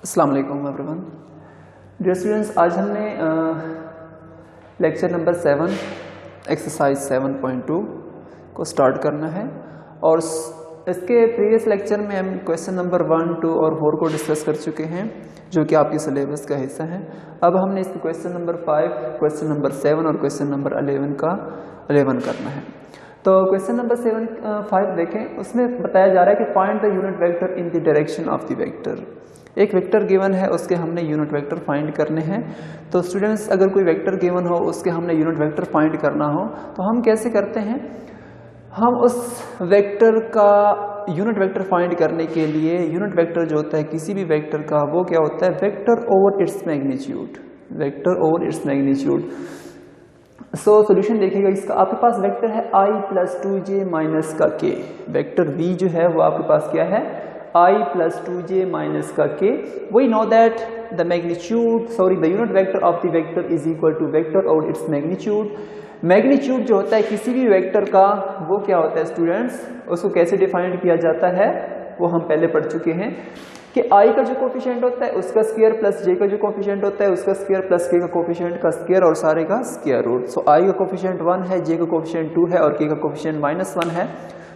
अस्सलाम वालेकुम everyone. Dear students, आज हमने लेक्चर नंबर 7 एक्सरसाइज 7.2 को स्टार्ट करना है और इसके प्रीवियस लेक्चर में हम क्वेश्चन नंबर 1, 2 और 4 को डिस्कस कर चुके हैं जो कि आपके सिलेबस का हिस्सा है। अब हमने इसके क्वेश्चन नंबर 5, क्वेश्चन नंबर 7 और क्वेश्चन नंबर 11 करना है। तो क्वेश्चन नंबर 5 देखें, उसमें बताया जा रहा है कि find the unit vector in the direction of the vector. एक वेक्टर गिवन है, उसके हमने यूनिट वेक्टर फाइंड करने हैं। तो स्टूडेंट्स, अगर कोई वेक्टर गिवन हो उसके हमने यूनिट वेक्टर फाइंड करना हो तो हम कैसे करते हैं? हम उस वेक्टर का यूनिट वेक्टर फाइंड करने के लिए यूनिट वेक्टर जो होता है किसी भी वेक्टर का, वो क्या होता है? Vector over its magnitude. Vector over it's magnitude. So solution देखिएगा इसका। आपके पास वेक्टर है i + 2j - का k। वेक्टर v जो है वो आपके पास क्या है? I + 2j - का k। We know that the unit vector of the vector is equal to vector over its magnitude। Magnitude जो होता है किसी भी वेक्टर का, वो क्या होता है स्टूडेंट्स? उसको कैसे डिफाइंड किया जाता है वो हम पहले पढ़ चुके हैं कि i का जो कोफिशिएंट होता है उसका स्क्वायर प्लस j का जो कोफिशिएंट होता है उसका स्क्वायर प्लस k का कोफिशिएंट का स्क्वायर और सारे का स्क्वायर रूट। सो i का कोफिशिएंट 1 है, j का कोफिशिएंट 2 है और k का कोफिशिएंट -1 है।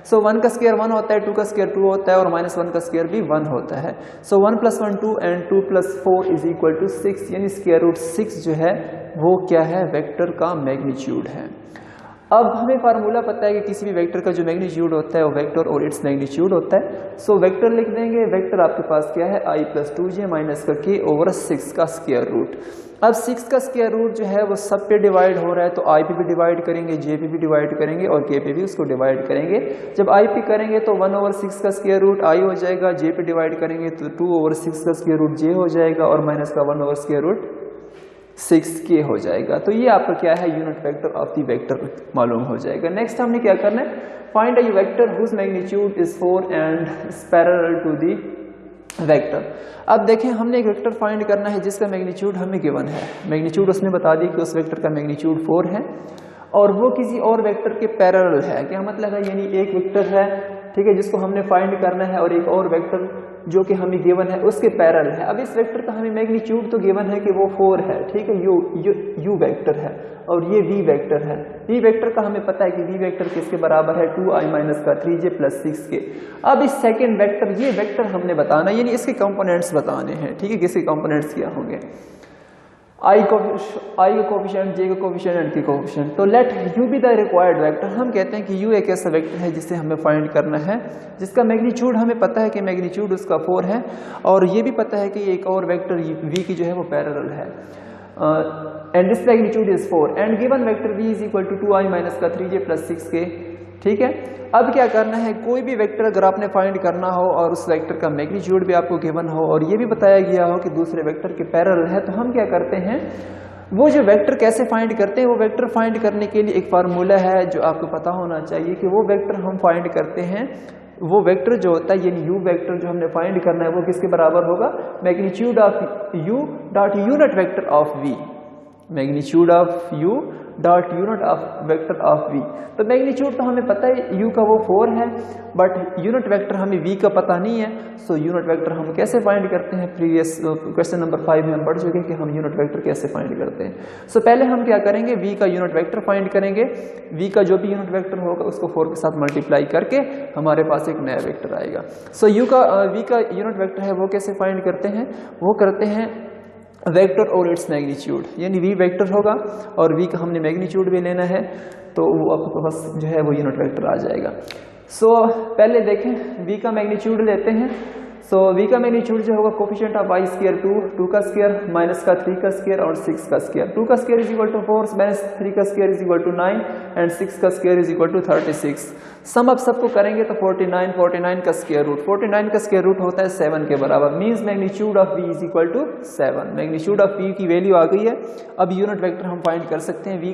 सो 1 का स्क्वायर 1 होता है, 2 का स्क्वायर 2 होता है और -1 का स्क्वायर भी 1 होता है। सो 1 + 1 2 एंड 2 + 4 = 6, यानी स्क्वायर रूट 6 जो है वो क्या है? वेक्टर का मैग्नीट्यूड है। अब हमें फार्मूला पता है कि किसी भी वेक्टर का जो मैग्नीट्यूड होता है वो वेक्टर और इट्स मैग्नीट्यूड होता है। सो वेक्टर लिख देंगे। वेक्टर आपके पास क्या है? i + 2j - का k ओवर 6 का स्क्वायर रूट। अब 6 का स्क्वायर रूट जो है वो सब पे डिवाइड हो रहा है, तो i पे भी डिवाइड करेंगे, j पे भी डिवाइड करेंगे और k पे भी उसको डिवाइड करेंगे। जब i पे करेंगे तो 1/6 का स्क्वायर रूट i हो जाएगा, j पे डिवाइड करेंगे तो 2/6 का स्क्वायर रूट j हो जाएगा और माइनस का 1/6 हो जाएगा। तो ये आपका क्या है? Unit vector of the vector मालूम हो जाएगा। नेक्स्ट हमने क्या करना है? Find a vector whose magnitude is 4 and is parallel to the vector. अब देखें, हमने एक वेक्टर फाइंड करना है जिसका मैग्नीट्यूड हमें गिवन है। मैग्नीट्यूड उसने बता दी कि उस वेक्टर का मैग्नीट्यूड 4 है और वो किसी और वेक्टर के पैरेलल है। क्या मतलब है? यानी एक वेक्टर है, ठीक है, जिसको हमने फाइंड करना है और एक और वेक्टर जो कि हमें गिवन है उसके पैरेलल है। अब इस वेक्टर का हमें मैग्नीट्यूड तो गिवन है कि वो 4 है, ठीक है, यू वेक्टर है और ये v वेक्टर है। v वेक्टर का हमें पता है कि v वेक्टर किसके बराबर है? 2i - का 3j + 6 के। अब इस सेकंड वेक्टर, ये वेक्टर हमने बताना, यानी इसके कंपोनेंट्स बताने हैं, ठीक है, किसके कंपोनेंट्स क्या होंगे? i का कोफिशिएंट, j का कोफिशिएंट एंड k का कोफिशिएंट। तो let u be the required vector. हम कहते हैं कि u एक ऐसा वेक्टर है जिसे हमें फाइंड करना है, जिसका मैग्नीट्यूड हमें पता है कि मैग्नीट्यूड उसका 4 है और ये भी पता है कि एक और वेक्टर v की जो है वो पैरेलल है and this magnitude is 4 and given vector v = 2i - का 3j + 6k, ठीक है। अब क्या करना है? कोई भी वेक्टर अगर आपने फाइंड करना हो और उस वेक्टर का मैग्नीट्यूड भी आपको गिवन हो और ये भी बताया गया हो कि दूसरे वेक्टर के पैरेलल है, तो हम क्या करते हैं? वो जो वेक्टर कैसे फाइंड करते हैं? वो वेक्टर फाइंड करने के लिए एक फार्मूला है जो आपको पता होना चाहिए कि वो वेक्टर हम फाइंड करते हैं, वो वेक्टर जो होता है, यानी u वेक्टर जो हमने फाइंड करना है वो किसके बराबर होगा? Magnitude of u dot unit vector of v। Magnitude of u dot unit of vector of v। तो मैग्नीट्यूड तो हमें पता है u का वो 4 है, बट यूनिट वेक्टर हमें v का पता नहीं है। सो यूनिट वेक्टर हम कैसे फाइंड करते हैं? प्रीवियस क्वेश्चन नंबर 5 में हम पढ़ चुके हैं कि हम यूनिट वेक्टर कैसे फाइंड करते हैं। सो पहले हम क्या करेंगे? v का यूनिट वेक्टर फाइंड करेंगे। v का जो भी यूनिट वेक्टर होगा उसको 4 के साथ मल्टीप्लाई करके हमारे पास एक नया वेक्टर आएगा। सो v का यूनिट वेक्टर है वो कैसे फाइंड करते हैं? वो करते हैं वेक्टर और इट्स मैग्नीट्यूड, यानी v वेक्टर होगा और v का हमने मैग्नीट्यूड भी लेना है, तो वो आपके पास जो है वो यूनिट वेक्टर आ जाएगा। सो पहले देखें, v का मैग्नीट्यूड लेते हैं। सो v का मैग्नीट्यूड जो होगा कोफिशिएंट ऑफ i स्क्वायर 2 का स्क्वायर माइनस का 3 का स्क्वायर और 6 का स्क्वायर। 2 का स्क्वायर = 4 माइनस 3 का स्क्वायर = 9 एंड 6 का स्क्वायर = 36। सम अब सबको करेंगे तो 49 का स्क्वायर रूट, 49 का स्क्वायर रूट होता है 7 के बराबर। Means magnitude of v = 7। Magnitude of v की वैल्यू आ गई है। अब यूनिट वेक्टर हम फाइंड कर सकते हैं v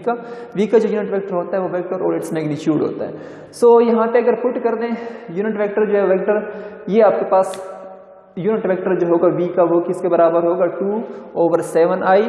का जो यूनिट वेक्टर होता है वो वेक्टर और इट्स मैग्नीट्यूड होता है। सो यहाँ पे अगर पुट कर दें यूनिट वेक्टर जो है वेक्टर, ये आपके पास यूनिट वेक्टर जो होगा v का वो किसके बराबर होगा? 2/7i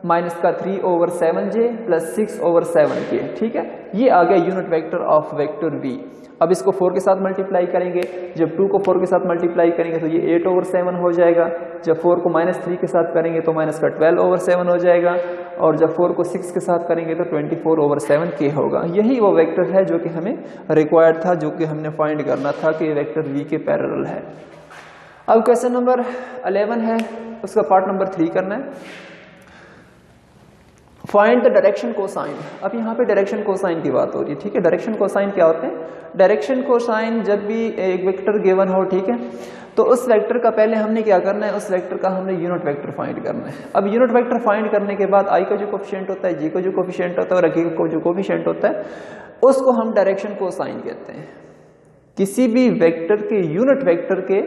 माइनस का 3/7j प्लस 6/7k, ठीक है। ये आ गया unit vector of vector v। अब इसको 4 के साथ मल्टीप्लाई करेंगे, जब 2 को 4 के साथ मल्टीप्लाई करेंगे तो ये 8/7 हो जाएगा, जब 4 को -3 के साथ करेंगे तो माइनस का 12/7 हो जाएगा, और जब 4 को 6 के साथ करेंगे तो 24/7k होगा। यही वो वेक्टर है जो कि हमें रिक्वायर्ड था, जो कि हमने फाइंड करना था कि वेक्टर v के पैरेलल है। अब क्वेश्चन नंबर 11 है, उसका पार्ट नंबर 3 करना है। Find the direction cosine. अब यहाँ पे डायरेक्शन कोसाइन की बात हो रही है, ठीक है। डायरेक्शन कोसाइन क्या होते हैं? डायरेक्शन कोसाइन जब भी एक वेक्टर गिवन हो, ठीक है, तो उस वेक्टर का पहले हमने क्या करना है, उस वेक्टर का हमने यूनिट वेक्टर फाइंड करना है। अब यूनिट वेक्टर फाइंड करने के बाद आई का जो कोफिशिएंट होता है, जे का जो कोफिशिएंट होता है और के का जो कोफिशिएंट होता है, उसको हम डायरेक्शन कोसाइन कहते हैं। किसी भी वेक्टर के यूनिट वेक्टर के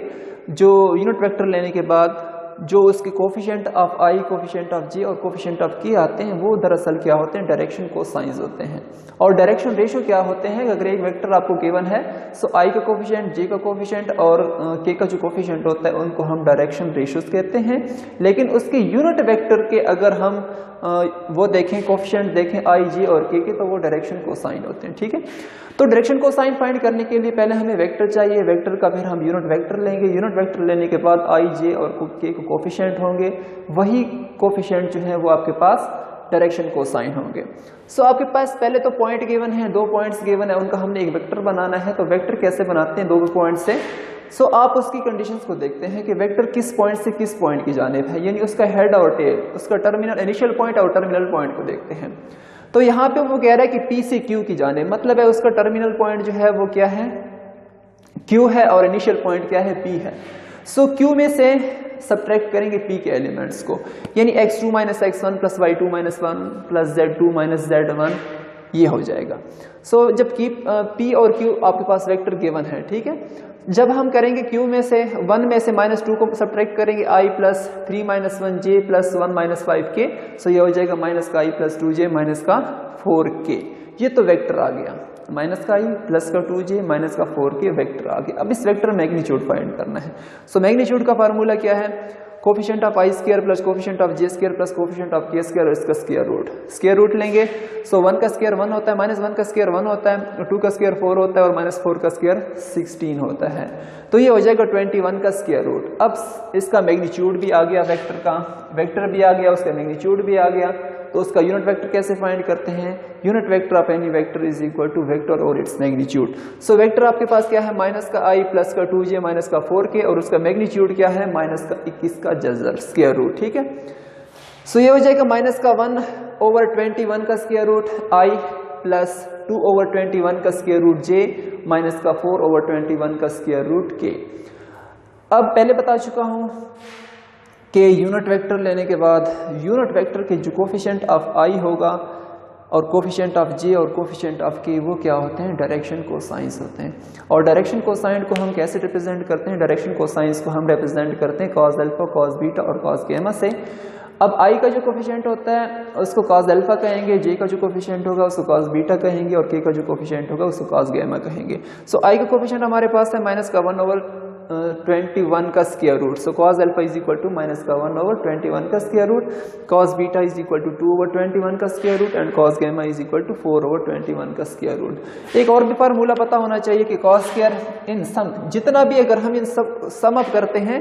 जो यूनिट वेक्टर लेने के बाद जो उसके coefficient of I, coefficient of J और कोफिशिएंट ऑफ के आते हैं, वो दरअसल क्या होते हैं? डायरेक्शन कोसाइंस होते हैं। और डायरेक्शन रेशियो क्या होते हैं? अगर एक वेक्टर आपको गिवन है, सो आई का कोफिशिएंट, जे का कोफिशिएंट और के का जो कोफिशिएंट होता है, उनको हम डायरेक्शन रेशियोज कहते हैं। लेकिन उसके यूनिट वेक्टर के अगर हम वो देखें, कोफिशिएंट देखें आई, जे और के, तो वो डायरेक्शन कोसाइन होते हैं, ठीक है। तो डायरेक्शन कोसाइन फाइंड करने के लिए पहले हमें वेक्टर चाहिए, वेक्टर का फिर हम यूनिट वेक्टर लेंगे, यूनिट वेक्टर लेने के बाद आई, जे और के को कोफिशिएंट होंगे, वही कोफिशिएंट जो है वो आपके पास डायरेक्शन कोसाइन होंगे। सो आपके पास पहले तो पॉइंट गिवन है, 2 पॉइंट्स गिवन है, उनका हमने एक वेक्टर बनाना है। तो वेक्टर कैसे बनाते हैं 2 पॉइंट से? सो आप उसकी कंडीशंस को देखते हैं कि वेक्टर किस पॉइंट से किस पॉइंट की जानिब है, यानी उसका हेड और टेल, उसका टर्मिनल इनिशियल पॉइंट और टर्मिनल पॉइंट को देखते हैं। तो यहाँ पे वो कह रहा है कि P से Q की जानिब, मतलब है उसका टर्मिनल पॉइंट जो है वो क्या है? Q है, और इनिशियल पॉइंट क्या है? P है। सो Q में से सब्ट्रैक्ट करेंगे P के एलिमेंट्स को, यानी x2 - x1 plus y2 - 1 plus z2 - z1, ये हो जाएगा। सो जब P और Q आपके पास वेक्टर गिवन है, ठीक है, जब हम करेंगे Q में से 1 में से -2 को सब्ट्रैक्ट करेंगे i plus 3 - 1j plus 1 - 5k, सो ये हो जाएगा माइनस का i प्लस 2j माइनस का 4k। ये तो वेक्टर आ गया, माइनस का i प्लस का 2j माइनस का 4k वेक्टर आ गया। अब इस वेक्टर मैग्नीट्यूड फाइंड करना है। सो मैग्नीट्यूड का फार्मूला क्या है? Coefficient of I square plus coefficient of J square plus coefficient of के स्क्वायर और इसका स्क्वायर रूट। स्क्वायर रूट लेंगे, सो 1 का स्क्वायर 1 होता है, -1 का स्क्वायर 1 होता है, 2 का स्क्वायर 4 होता है और -4 का स्क्वायर 16 होता है। तो ये हो जाएगा 21 का स्क्वायर रूट। अब इसका मैग्नीट्यूड भी आ गया, वेक्टर का वेक्टर भी आ गया, उसका मैग्नीट्यूड भी आ गया। तो उसका यूनिट वेक्टर कैसे फाइंड करते हैं? Unit vector of any vector is equal to vector और इट्स मैग्नीट्यूड। सो वेक्टर आपके पास क्या है? माइनस का i प्लस का 2j माइनस का 4k, और उसका मैग्नीट्यूड क्या है? माइनस का 21 का जजर स्क्वायर रूट, ठीक है। सो ये हो जाएगा माइनस का 1/21 का स्क्वायर रूट i प्लस 2/21 का स्क्वायर रूट j माइनस का 4/21 का स्क्वायर रूट k। अब पहले बता चुका हूं कि यूनिट वेक्टर लेने के बाद यूनिट वेक्टर के जो कोफिशिएंट ऑफ i होगा और कोफिशिएंट ऑफ j और कोफिशिएंट ऑफ k, वो क्या होते हैं? डायरेक्शन कोसाइंस होते हैं। और डायरेक्शन कोसाइन को हम कैसे रिप्रेजेंट करते हैं? डायरेक्शन कोसाइंस को हम रिप्रेजेंट करते हैं कॉस अल्फा, कॉस बीटा और कॉस गैमा से। अब i का जो कोफिशिएंट होता है उसको कॉस अल्फा कहेंगे, j का जो कोफिशिएंट होगा उसको कॉस बीटा कहेंगे और k का जो कोफिशिएंट होगा उसको कॉस गैमा कहेंगे। सो i का कोफिशिएंट हमारे पास है माइनस का 1/21 का square root. So cos alpha is equal to minus का 1/21 का square root, cos beta is equal to 2/21 का square root and cos gamma is equal to 4/21 का स्क्वायर रूट। एक और भी फार्मूला पता होना चाहिए कि कॉस स्क्वायर इन सम, जितना भी अगर हम इन सब सम अप करते हैं,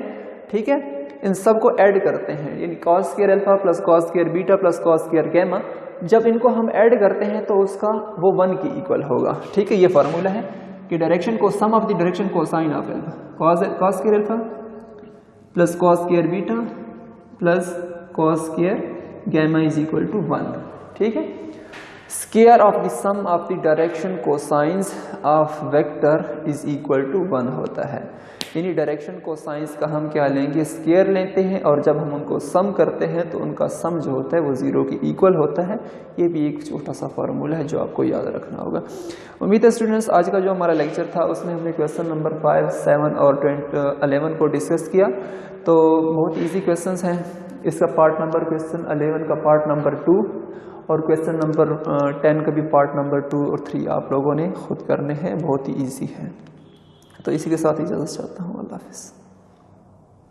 ठीक है, इन सब को ऐड करते हैं, यानी cos square alpha plus cos square beta plus cos square gamma, जब इनको हम ऐड करते हैं तो उसका वो 1 की इक्वल होगा, ठीक है। ये फार्मूला है कि डायरेक्शन को sum of the direction cosine of alpha, cos square alpha plus cos square beta plus cos square gamma is equal to 1, ठीक है। Square of the sum of the direction cosines of vector is equal to 1 होता है। यानी direction cosines का हम क्या लेंगे? Square लेते हैं, और जब हम उनको सम करते हैं तो उनका सम जो होता है वो 0 के इक्वल होता है। ये भी एक छोटा सा फार्मूला है जो आपको याद रखना होगा। उम्मीद है स्टूडेंट्स आज का जो हमारा लेक्चर था उसमें हमने क्वेश्चन नंबर 5, 7 और 11 को डिस्कस किया। तो बहुत ईजी क्वेश्चंस हैं। इसका पार्ट नंबर क्वेश्चन 11 का पार्ट नंबर 2 और क्वेश्चन नंबर 10 का भी पार्ट नंबर 2 और 3 आप लोगों ने खुद करने हैं, बहुत ही ईजी है। तो इसी के साथ इजाज़त चाहता हूँ। अल्लाह हाफ़िज़।